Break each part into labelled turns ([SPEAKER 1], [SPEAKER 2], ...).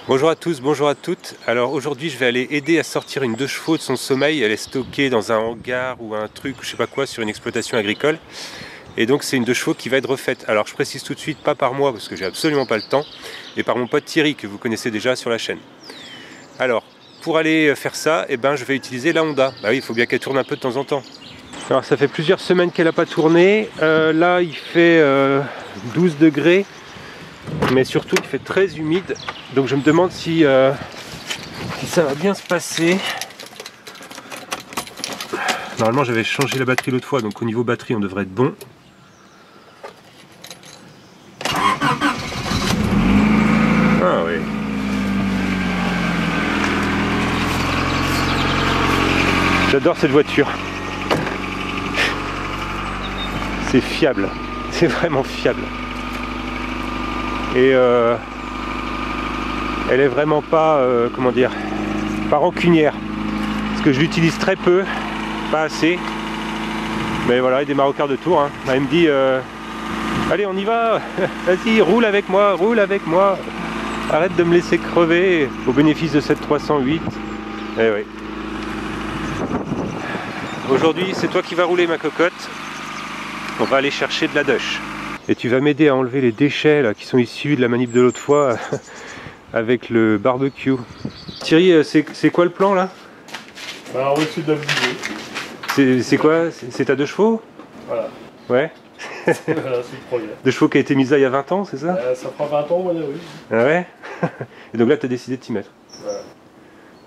[SPEAKER 1] Bonjour à tous, bonjour à toutes. Alors aujourd'hui je vais aller aider à sortir une 2 chevaux de son sommeil. Elle est stockée dans un hangar ou un truc, je sais pas quoi, sur une exploitation agricole. Et donc c'est une 2 chevaux qui va être refaite. Alors je précise tout de suite, pas par moi parce que j'ai absolument pas le temps, et par mon pote Thierry que vous connaissez déjà sur la chaîne. Alors pour aller faire ça, je vais utiliser la Honda. Bah oui, il faut bien qu'elle tourne un peu de temps en temps. Alors ça fait plusieurs semaines qu'elle n'a pas tourné. Là il fait 12 degrés. Mais surtout il fait très humide, donc je me demande si ça va bien se passer. Normalement j'avais changé la batterie l'autre fois, donc au niveau batterie on devrait être bon. Ah oui. J'adore cette voiture. C'est fiable, c'est vraiment fiable. Et elle est vraiment pas, comment dire, pas rancunière. Parce que je l'utilise très peu, pas assez. Mais voilà, il démarre au quart de tour. Hein. Elle me dit, allez on y va, vas-y roule avec moi, arrête de me laisser crever au bénéfice de cette 308. Eh oui. Aujourd'hui c'est toi qui vas rouler ma cocotte. On va aller chercher de la dush. Et tu vas m'aider à enlever les déchets là, qui sont issus de la manip de l'autre fois avec le barbecue. Thierry, c'est quoi le plan là?
[SPEAKER 2] Bah, on va essayer de la bouger.
[SPEAKER 1] C'est quoi? C'est ta 2 chevaux?
[SPEAKER 2] Voilà.
[SPEAKER 1] Ouais.
[SPEAKER 2] Voilà, c'est le projet.
[SPEAKER 1] 2 chevaux qui a été mise là il y a 20 ans, c'est ça?
[SPEAKER 2] Ça fera 20 ans, voilà, oui.
[SPEAKER 1] Ah ouais. Et donc là tu as décidé de t'y mettre.
[SPEAKER 2] Voilà.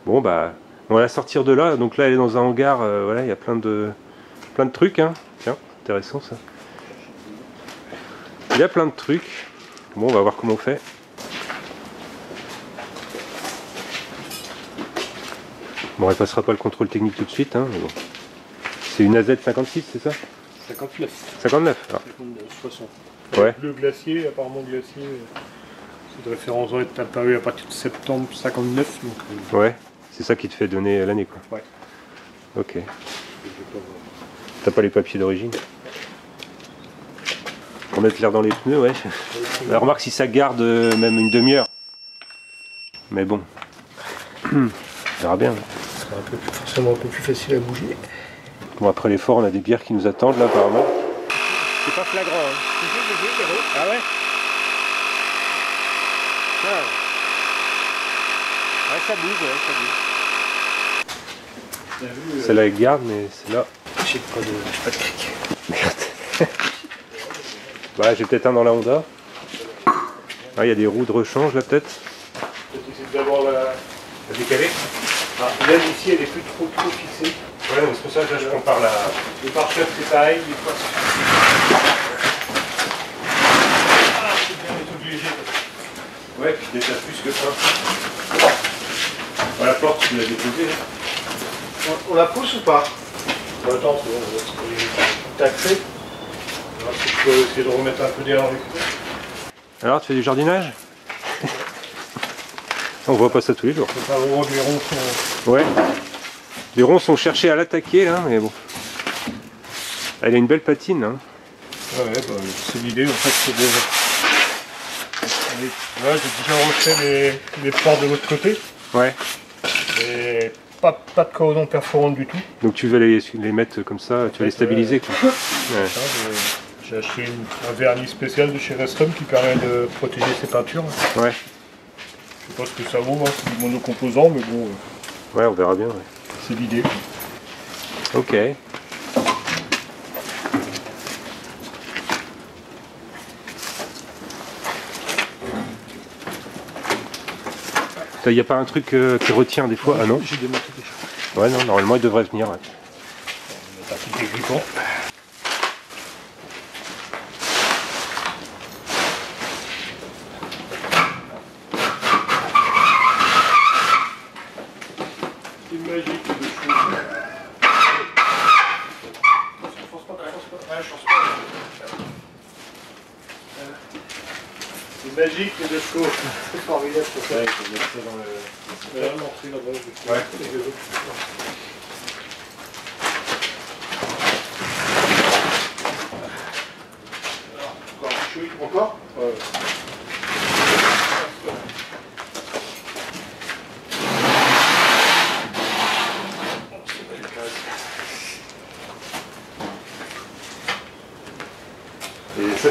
[SPEAKER 1] Bon bah, on va la sortir de là. Donc là elle est dans un hangar, voilà, il y a plein de trucs. Hein. Tiens, intéressant ça. Il y a plein de trucs. Bon, on va voir comment on fait. Bon, elle passera pas le contrôle technique tout de suite. Hein, mais bon. C'est une AZ56, c'est ça?
[SPEAKER 2] 59.
[SPEAKER 1] 59 alors.
[SPEAKER 2] 59, 60.
[SPEAKER 1] Ouais.
[SPEAKER 2] Le glacier, apparemment glacier, cette référence doit être apparue à partir de septembre 59. Donc,
[SPEAKER 1] ouais, c'est ça qui te fait donner l'année quoi.
[SPEAKER 2] Ouais.
[SPEAKER 1] Ok. T'as pas les papiers d'origine? Pour mettre l'air dans les pneus, ouais. Alors, remarque si ça garde même une demi-heure. Mais bon. On verra bien.
[SPEAKER 2] Ce sera forcément un peu plus facile à bouger.
[SPEAKER 1] Bon, après l'effort, on a des bières qui nous attendent là apparemment. C'est pas flagrant, hein. Ah ouais? Ah. Ouais, ça bouge, ça bouge. Celle-là elle garde, mais celle-là.
[SPEAKER 2] J'ai pas de cric.
[SPEAKER 1] Merde. Bah, j'ai peut-être un dans la Honda. Ah, il y a des roues de rechange là peut-être.
[SPEAKER 2] Peut-être essayer d'abord la
[SPEAKER 1] décaler.
[SPEAKER 2] Ah, là ici elle est plus trop fixée.
[SPEAKER 1] Ouais, donc c'est pour ça que là, je compare la.
[SPEAKER 2] Les pare-chocs c'est pareil, des fois c'est bien les trucs légers.
[SPEAKER 1] Ouais, puis déjà plus que ça. Bon, la porte, tu l'as déposée là.
[SPEAKER 2] On la pousse ou pas? Bon, attends, c'est bon, on va taxer. Alors, si je peux essayer de remettre un peu d'air avec ça.
[SPEAKER 1] Alors, tu fais du jardinage? On voit pas ça tous les jours.
[SPEAKER 2] C'est pas gros, les ronds sont...
[SPEAKER 1] Ouais. Les ronds sont cherchés à l'attaquer là, mais bon. Elle a une belle patine. Hein.
[SPEAKER 2] Ouais, bah, c'est l'idée en fait, c'est de... Là, j'ai déjà refait les portes de l'autre côté.
[SPEAKER 1] Ouais.
[SPEAKER 2] Et pas de cordon perforant du tout.
[SPEAKER 1] Donc tu vas les mettre comme ça, tu vas les stabiliser quoi. Ouais.
[SPEAKER 2] J'ai acheté un vernis spécial de chez Restom qui permet de protéger ses peintures.
[SPEAKER 1] Ouais.
[SPEAKER 2] Je sais pas ce que ça vaut, hein, c'est du monocomposant, mais bon...
[SPEAKER 1] Ouais, on verra bien. Ouais.
[SPEAKER 2] C'est l'idée.
[SPEAKER 1] Ok. Il n'y a pas un truc qui retient des fois? Ah non?
[SPEAKER 2] J'ai démonté déjà.
[SPEAKER 1] Ouais, non, normalement il devrait venir. Ouais.
[SPEAKER 2] On va mettre un petit grippant. C'est magique de chevaux. Force pas. Ouais, je force pas. C'est magique de chevaux. C'est formidable pour ça.
[SPEAKER 1] Ouais, il faut mettre ça dans le...
[SPEAKER 2] Ouais. Encore? Ouais.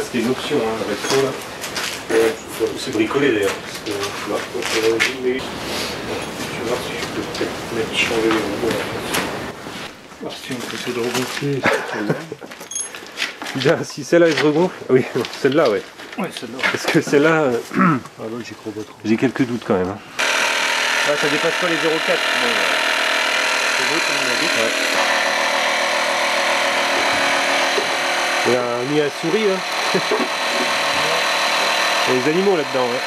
[SPEAKER 1] c'était une option, hein, le rétro là. C'est bricolé d'ailleurs. Parce que,
[SPEAKER 2] Là, on peut l'origine, mais je vais voir si je peux peut-être mettre changer les roues. Ah, si on peut essayer de regonfler celle-là.
[SPEAKER 1] déjà, si celle-là elle se regonfle, oui, celle-là, ouais.
[SPEAKER 2] Ouais, celle-là.
[SPEAKER 1] Parce que celle-là,
[SPEAKER 2] Ah là, j'y crois pas trop.
[SPEAKER 1] j'ai quelques doutes quand même. Hein. Ah, ça dépasse pas les 0,4. Bon, c'est beau comme on a dit. Ouais. Il y a un nid à souris là. Il y a des animaux là-dedans. Ouais.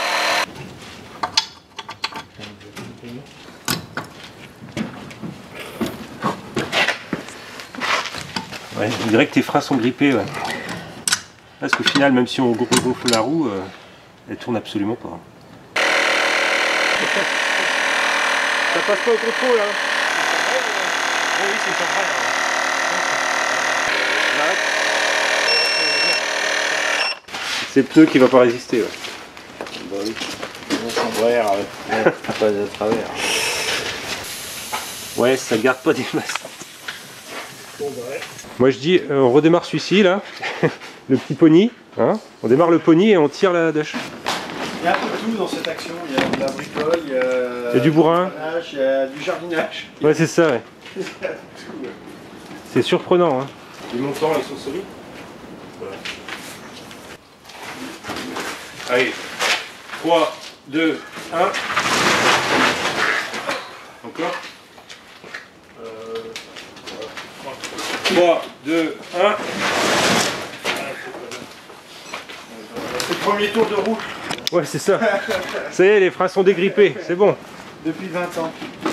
[SPEAKER 1] Ouais, on dirait que tes freins sont grippés. Ouais. Parce qu'au final, même si on gonfle la roue, elle tourne absolument pas. Ça passe pas au contrôle là. Oh oui, c'est pas vrai. C'est le pneu qui va pas résister. Ouais.
[SPEAKER 2] Bah oui. Pas à travers.
[SPEAKER 1] Ouais, ça garde pas des masses. Moi je dis, on redémarre celui-ci là, le petit pony. Hein, on démarre le pony et on tire la dèche.
[SPEAKER 2] Il y a un peu de tout dans cette action. Il y a de la bricole, il y a
[SPEAKER 1] du bourrin,
[SPEAKER 2] il y a du jardinage.
[SPEAKER 1] Ouais, c'est ça. Ouais. C'est surprenant. Hein. Les montants, ils sont solides. Voilà. Allez, 3, 2, 1. Encore 3, 2, 1.
[SPEAKER 2] C'est le premier tour de route
[SPEAKER 1] Ouais, c'est ça. Ça y est, les freins sont dégrippés, c'est bon.
[SPEAKER 2] depuis 20 ans. Ça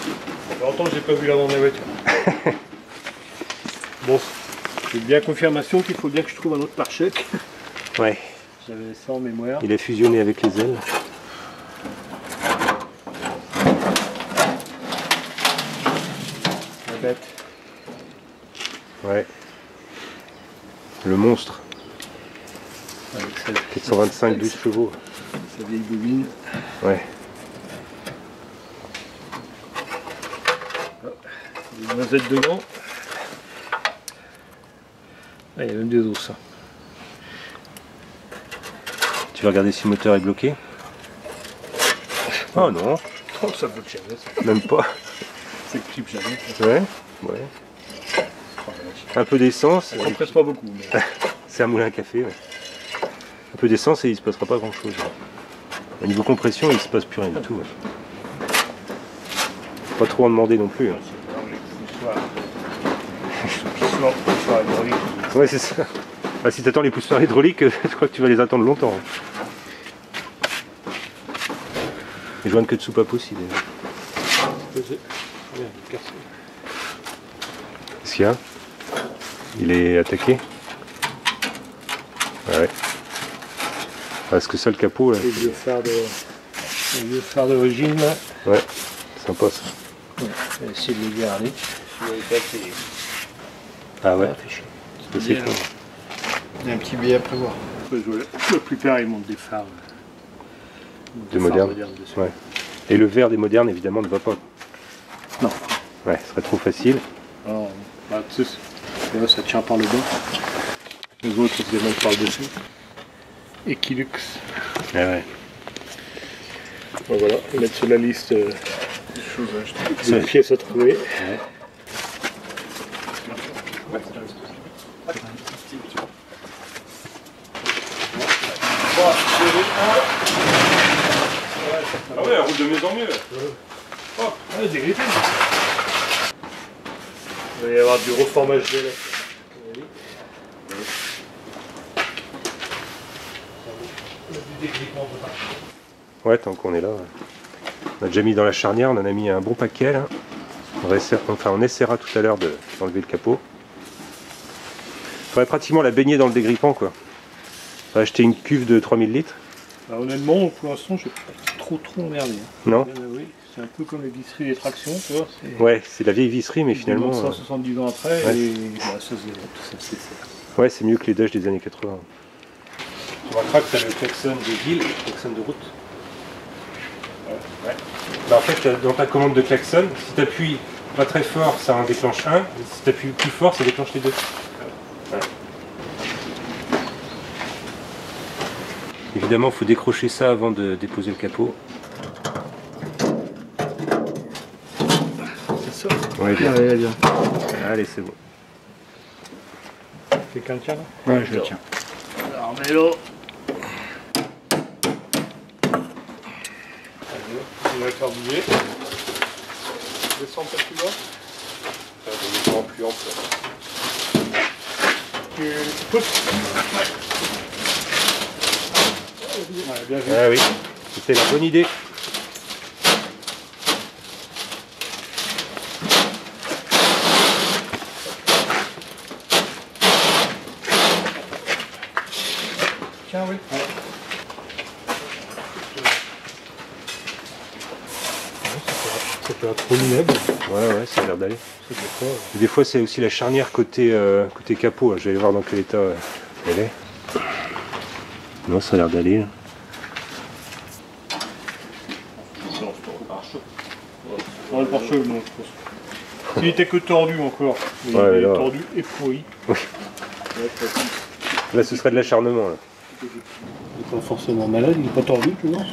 [SPEAKER 2] fait longtemps que j'ai pas vu l'avant de la voiture. Bon, j'ai bien confirmation qu'il faut bien que je trouve un autre pare-choc.
[SPEAKER 1] Ouais.
[SPEAKER 2] J'avais ça en mémoire.
[SPEAKER 1] Il a fusionné avec les ailes.
[SPEAKER 2] La bête.
[SPEAKER 1] Ouais. Le monstre.
[SPEAKER 2] Avec sa,
[SPEAKER 1] 425, 12 chevaux.
[SPEAKER 2] sa vieille bobine.
[SPEAKER 1] Ouais.
[SPEAKER 2] Des noisettes dedans. Ah, il y a même des os.
[SPEAKER 1] Tu vas regarder si le moteur est bloqué. Oh non,
[SPEAKER 2] Oh, ça bloque jamais, ça.
[SPEAKER 1] même pas.
[SPEAKER 2] C'est que clip jamais.
[SPEAKER 1] Ouais, ouais. Un peu d'essence.
[SPEAKER 2] Ça compresse pas beaucoup. Mais...
[SPEAKER 1] C'est un moulin à café. Ouais. Un peu d'essence et il se passera pas grand chose. Au niveau compression, il se passe plus rien du tout. Ouais. Pas trop en demander non plus. Hein. Ouais, c'est ça. Bah, si tu attends les poussoirs hydrauliques, je crois que tu vas les attendre longtemps. Hein. Les joints de queue de soupape aussi. Qu'est-ce qu'il y a? Il est attaqué? Ouais. Parce que ça, le capot là.
[SPEAKER 2] Les vieux phares d'origine là.
[SPEAKER 1] Ouais, sympa ça.
[SPEAKER 2] Ouais. Je vais essayer de les garder.
[SPEAKER 1] Ah ouais,
[SPEAKER 2] C'est con. Il y a un petit billet à prévoir. La plupart ils montent des phares.
[SPEAKER 1] De modernes.
[SPEAKER 2] Dessus.
[SPEAKER 1] Ouais. Et le verre des modernes évidemment ne va pas.
[SPEAKER 2] Non.
[SPEAKER 1] Ouais, ce serait trop facile.
[SPEAKER 2] Alors, bah, tu sais, là, ça tient par le bas. Les autres ils se démontent par le dessus. Equilux.
[SPEAKER 1] Ah ouais.
[SPEAKER 2] Donc voilà, on va mettre sur la liste des choses à acheter. Des pièces à trouver.
[SPEAKER 1] Ouais. Ah ouais, elle roule de mieux en mieux.
[SPEAKER 2] Oh, ouais, dégrippé. Il va y avoir du reformage là.
[SPEAKER 1] Ouais, tant qu'on est là. On a déjà mis dans la charnière, on en a mis un bon paquet là. On essaiera tout à l'heure d'enlever le capot. Il faudrait pratiquement la baigner dans le dégrippant quoi. On va acheter une cuve de 3000 litres.
[SPEAKER 2] Alors, honnêtement, pour l'instant, je suis trop emmerdé.
[SPEAKER 1] Non?
[SPEAKER 2] Oui, c'est un peu comme les visseries des tractions, tu vois.
[SPEAKER 1] Ouais, c'est la vieille visserie, mais finalement.
[SPEAKER 2] 170 ans après,
[SPEAKER 1] ouais.
[SPEAKER 2] et bah, ça c'est.
[SPEAKER 1] Ouais, c'est mieux que les Dodge des années 80. Tu remarqueras que tu as le klaxon de ville, le klaxon de route. Ouais. Bah, en fait, dans ta commande de klaxon, si tu appuies pas très fort, ça en déclenche un. Et si tu appuies plus fort, ça déclenche les deux. Ouais. évidemment, il faut décrocher ça avant de déposer le capot.
[SPEAKER 2] C'est ça.
[SPEAKER 1] Ouais, bien.
[SPEAKER 2] Allez, bien.
[SPEAKER 1] Allez, c'est bon.
[SPEAKER 2] C'est qu'un tien là? Ouais, je le tiens. Alors, mets-le. Il va faire bouger. Descends un peu plus bas.
[SPEAKER 1] Ça va plus ample.
[SPEAKER 2] Tu pousses. Ouais, bien vu.
[SPEAKER 1] Ah oui, c'était la bonne idée.
[SPEAKER 2] Tiens, oui. Ouais. Ça peut être trop minable.
[SPEAKER 1] Ouais, ça a l'air d'aller. Des fois, c'est aussi la charnière côté capot. Je vais aller voir dans quel état elle est. Non, ça a l'air d'aller.
[SPEAKER 2] Non, le pare-choc, non, je pense. S'il était que tordu encore. Mais
[SPEAKER 1] Ouais,
[SPEAKER 2] il est
[SPEAKER 1] là.
[SPEAKER 2] tordu et pourri.
[SPEAKER 1] Là, ce serait de l'acharnement.
[SPEAKER 2] Il n'est pas forcément malade, il n'est pas tordu, tu vois.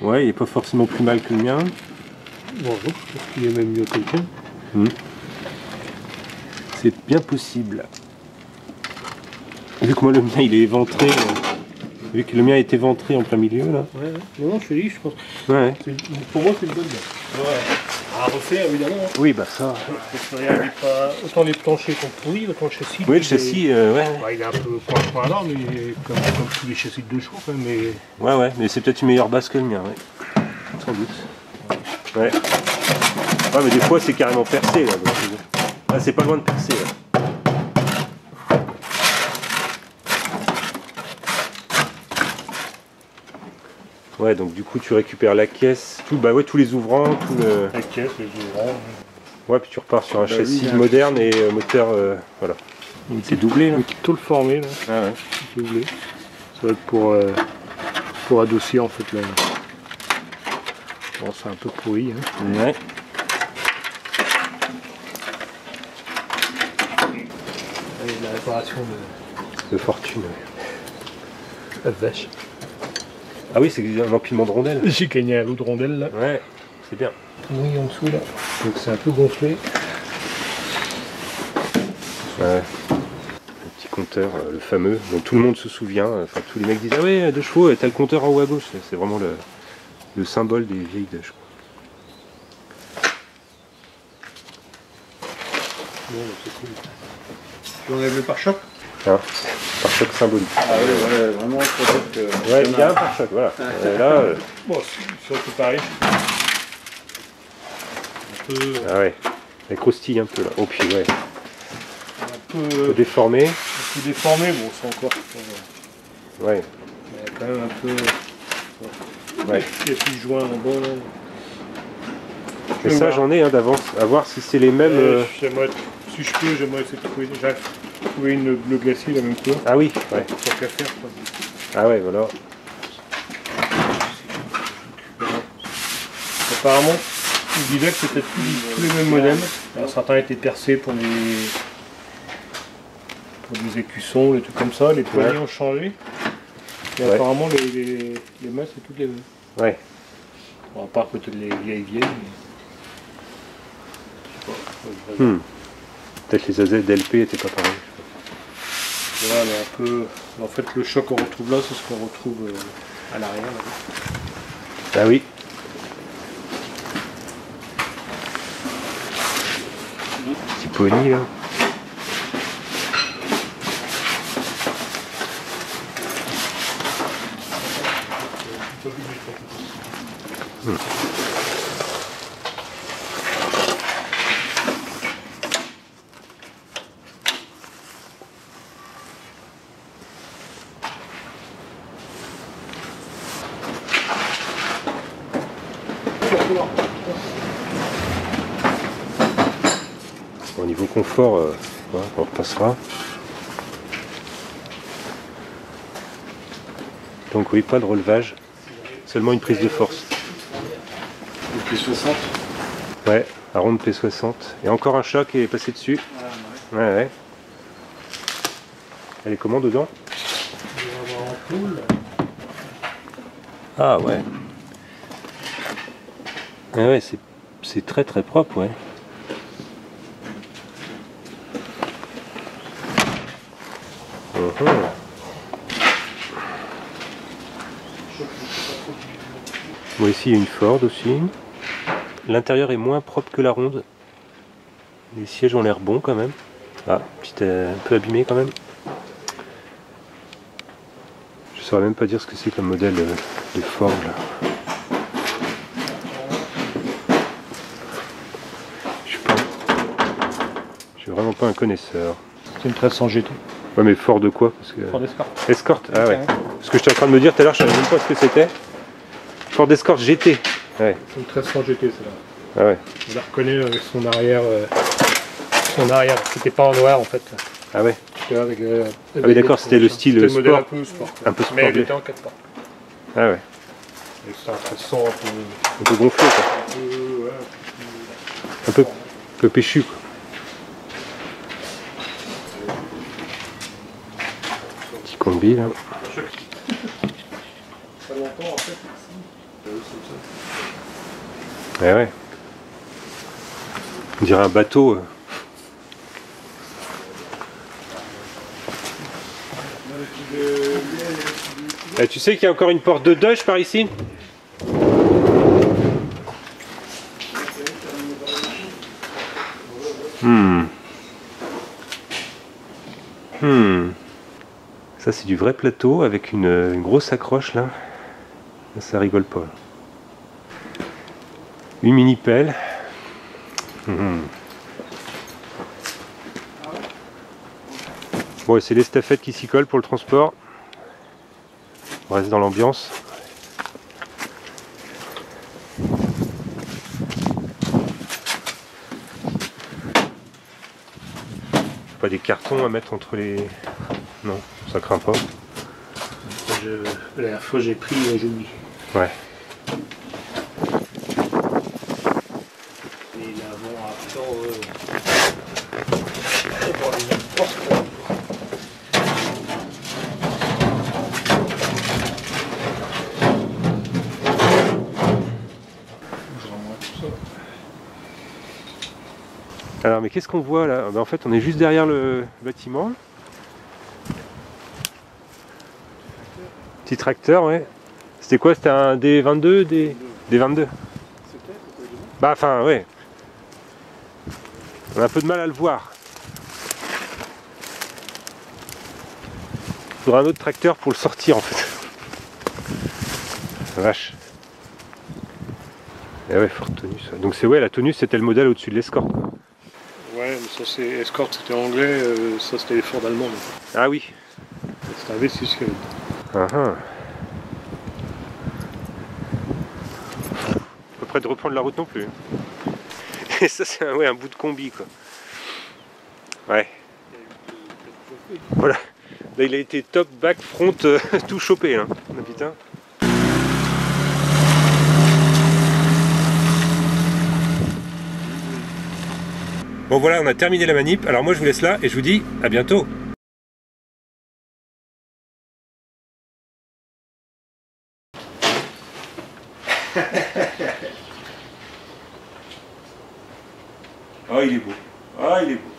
[SPEAKER 1] Ouais, il est pas forcément plus mal que le mien.
[SPEAKER 2] Bon, je pense qu'il est même mieux que le tien.
[SPEAKER 1] C'est bien possible. Vu que moi, le mien, il est éventré. Vu que le mien est éventré en plein milieu, là.
[SPEAKER 2] Ouais. Non, je te dis, je pense.
[SPEAKER 1] Ouais.
[SPEAKER 2] Pour moi, c'est une bonne base. Ouais. À refaire, évidemment.
[SPEAKER 1] Oui, bah ça.
[SPEAKER 2] Autant les planchers sont pourris, autant le châssis.
[SPEAKER 1] Oui, le châssis, ouais.
[SPEAKER 2] Ouais, il est un peu point là, mais comme tous les châssis de 2 chevaux, quand même. Mais...
[SPEAKER 1] Ouais, mais c'est peut-être une meilleure base que le mien, ouais. Sans doute. Ouais. Ouais, mais des fois, c'est carrément percé, là. Donc, là, c'est pas loin de percer, là. Ouais, donc du coup, tu récupères la caisse, tous les ouvrants, tout le...
[SPEAKER 2] La caisse, les ouvrants.
[SPEAKER 1] Ouais, puis tu repars sur un châssis moderne et moteur, voilà. C'est doublé, là.
[SPEAKER 2] Tout le formé, là.
[SPEAKER 1] Ah ouais.
[SPEAKER 2] C'est doublé. Ça va être pour adoucir, en fait, là. Bon, c'est un peu pourri, hein.
[SPEAKER 1] Ouais.
[SPEAKER 2] Allez, la réparation
[SPEAKER 1] De fortune, ouais.
[SPEAKER 2] la vache.
[SPEAKER 1] Ah oui, c'est un empilement de rondelles.
[SPEAKER 2] J'ai gagné un lot de rondelles, là.
[SPEAKER 1] Ouais, c'est bien.
[SPEAKER 2] Oui, en dessous, là. Donc c'est un peu gonflé.
[SPEAKER 1] Ouais. Le petit compteur, le fameux, dont tout le monde se souvient. Enfin, tous les mecs disent, ah ouais, 2 chevaux, t'as le compteur en haut à gauche. C'est vraiment le symbole des vieilles 2 chevaux.
[SPEAKER 2] Bon, c'est cool. Tu enlèves le pare-choc?
[SPEAKER 1] Hein, pare-choc symbolique.
[SPEAKER 2] Ah ouais, vraiment, pour dire que...
[SPEAKER 1] Ouais, il y a un pare-choc, voilà. Et là,
[SPEAKER 2] Bon, c'est surtout pareil. Un peu...
[SPEAKER 1] ah ouais, elle croustille un peu là. Oh puis ouais,
[SPEAKER 2] Un
[SPEAKER 1] un
[SPEAKER 2] peu
[SPEAKER 1] peu déformé.
[SPEAKER 2] déformé, bon, c'est encore...
[SPEAKER 1] Ouais,
[SPEAKER 2] Il y a quand même un peu...
[SPEAKER 1] ouais.
[SPEAKER 2] Il y a plus de joints en bas, là.
[SPEAKER 1] Mais ça, j'en ai d'avance. À voir si c'est les mêmes.
[SPEAKER 2] Si je peux, j'aimerais essayer de trouver une bleu glacé, la même couleur.
[SPEAKER 1] Ah oui, ouais.
[SPEAKER 2] Tant qu'à faire, quoi.
[SPEAKER 1] Ah ouais, voilà.
[SPEAKER 2] Apparemment, il disait que c'était tous les mêmes modèles. Alors, certains étaient percés pour des écussons, des trucs comme ça. Les poignées ont changé. Et apparemment, les masses, c'est toutes les mêmes.
[SPEAKER 1] Ouais.
[SPEAKER 2] Bon, à part peut-être les vieilles. Mais...
[SPEAKER 1] Peut-être les AZ d'LP étaient pas pareils.
[SPEAKER 2] Là, elle est un peu... En fait, le choc qu'on retrouve là, c'est ce qu'on retrouve à l'arrière.
[SPEAKER 1] Ah oui. Petit pony là. Au niveau confort, voilà, on repassera. Donc oui, pas de relevage, seulement une prise de force.
[SPEAKER 2] Une P60.
[SPEAKER 1] Ouais, à ronde P60. Et encore un choc et passé dessus. Ouais. Elle est comment dedans?
[SPEAKER 2] On va avoir en poule.
[SPEAKER 1] Ah ouais. Ah ouais, c'est très très propre, ouais. Bon, ici il y a une Ford aussi. L'intérieur est moins propre que la ronde. Les sièges ont l'air bons quand même. Ah, petit un peu abîmé quand même. Je saurais même pas dire ce que c'est comme modèle de Ford là. Je suis vraiment pas un connaisseur.
[SPEAKER 2] C'est une 1300 GT.
[SPEAKER 1] Ouais, mais Ford de quoi? Parce que...
[SPEAKER 2] Ford Escort.
[SPEAKER 1] Escort, ah ouais. Ce que j'étais en train de me dire tout à l'heure, je savais même pas ce que c'était. Ford Escort GT. Ouais.
[SPEAKER 2] C'est une 1300 GT celle-là.
[SPEAKER 1] Ah ouais.
[SPEAKER 2] On la reconnaît avec son arrière. C'était pas en noir en fait.
[SPEAKER 1] Ah ouais.
[SPEAKER 2] Avec,
[SPEAKER 1] ah oui d'accord, c'était le style
[SPEAKER 2] le modèle
[SPEAKER 1] sport.
[SPEAKER 2] Un peu sport.
[SPEAKER 1] Un peu sport.
[SPEAKER 2] Mais elle était en 4 portes.
[SPEAKER 1] Ah ouais.
[SPEAKER 2] C'est un 1300
[SPEAKER 1] un peu gonflé quoi.
[SPEAKER 2] Ouais.
[SPEAKER 1] Un peu péchu quoi. Petit combi là.
[SPEAKER 2] Pas longtemps en fait.
[SPEAKER 1] Ouais ouais. On dirait un bateau. Et tu sais qu'il y a encore une porte de Dodge par ici? Ça c'est du vrai plateau avec une grosse accroche là. Ça rigole pas. Une mini pelle. Bon, c'est l'estafette qui s'y colle pour le transport. On reste dans l'ambiance. Pas des cartons à mettre entre les... Non, ça craint pas.
[SPEAKER 2] La dernière fois j'ai pris, j'ai oublié.
[SPEAKER 1] Ouais.
[SPEAKER 2] Et l'avant avant...
[SPEAKER 1] Alors mais qu'est-ce qu'on voit là? En fait on est juste derrière le bâtiment. Petit tracteur, ouais. C'était quoi? C'était un D22? D22? Bah enfin ouais. On a un peu de mal à le voir. Il faudra un autre tracteur pour le sortir en fait. Vache. Et ouais, Ford Tonus. Donc c'est ouais, la Tonus c'était le modèle au-dessus de l'Escort.
[SPEAKER 2] Ouais, mais ça c'est Escort, c'était anglais, ça c'était les Ford allemands.
[SPEAKER 1] Ah oui.
[SPEAKER 2] C'était un V6 qu'il y avait.
[SPEAKER 1] Pas près de reprendre la route non plus. Et ça c'est un bout de combi quoi. Ouais. Voilà. Là il a été top, back, front, tout chopé là. Oh, putain. Bon voilà, on a terminé la manip. Alors moi je vous laisse là et je vous dis à bientôt. Oh il est beau. Ah il est beau.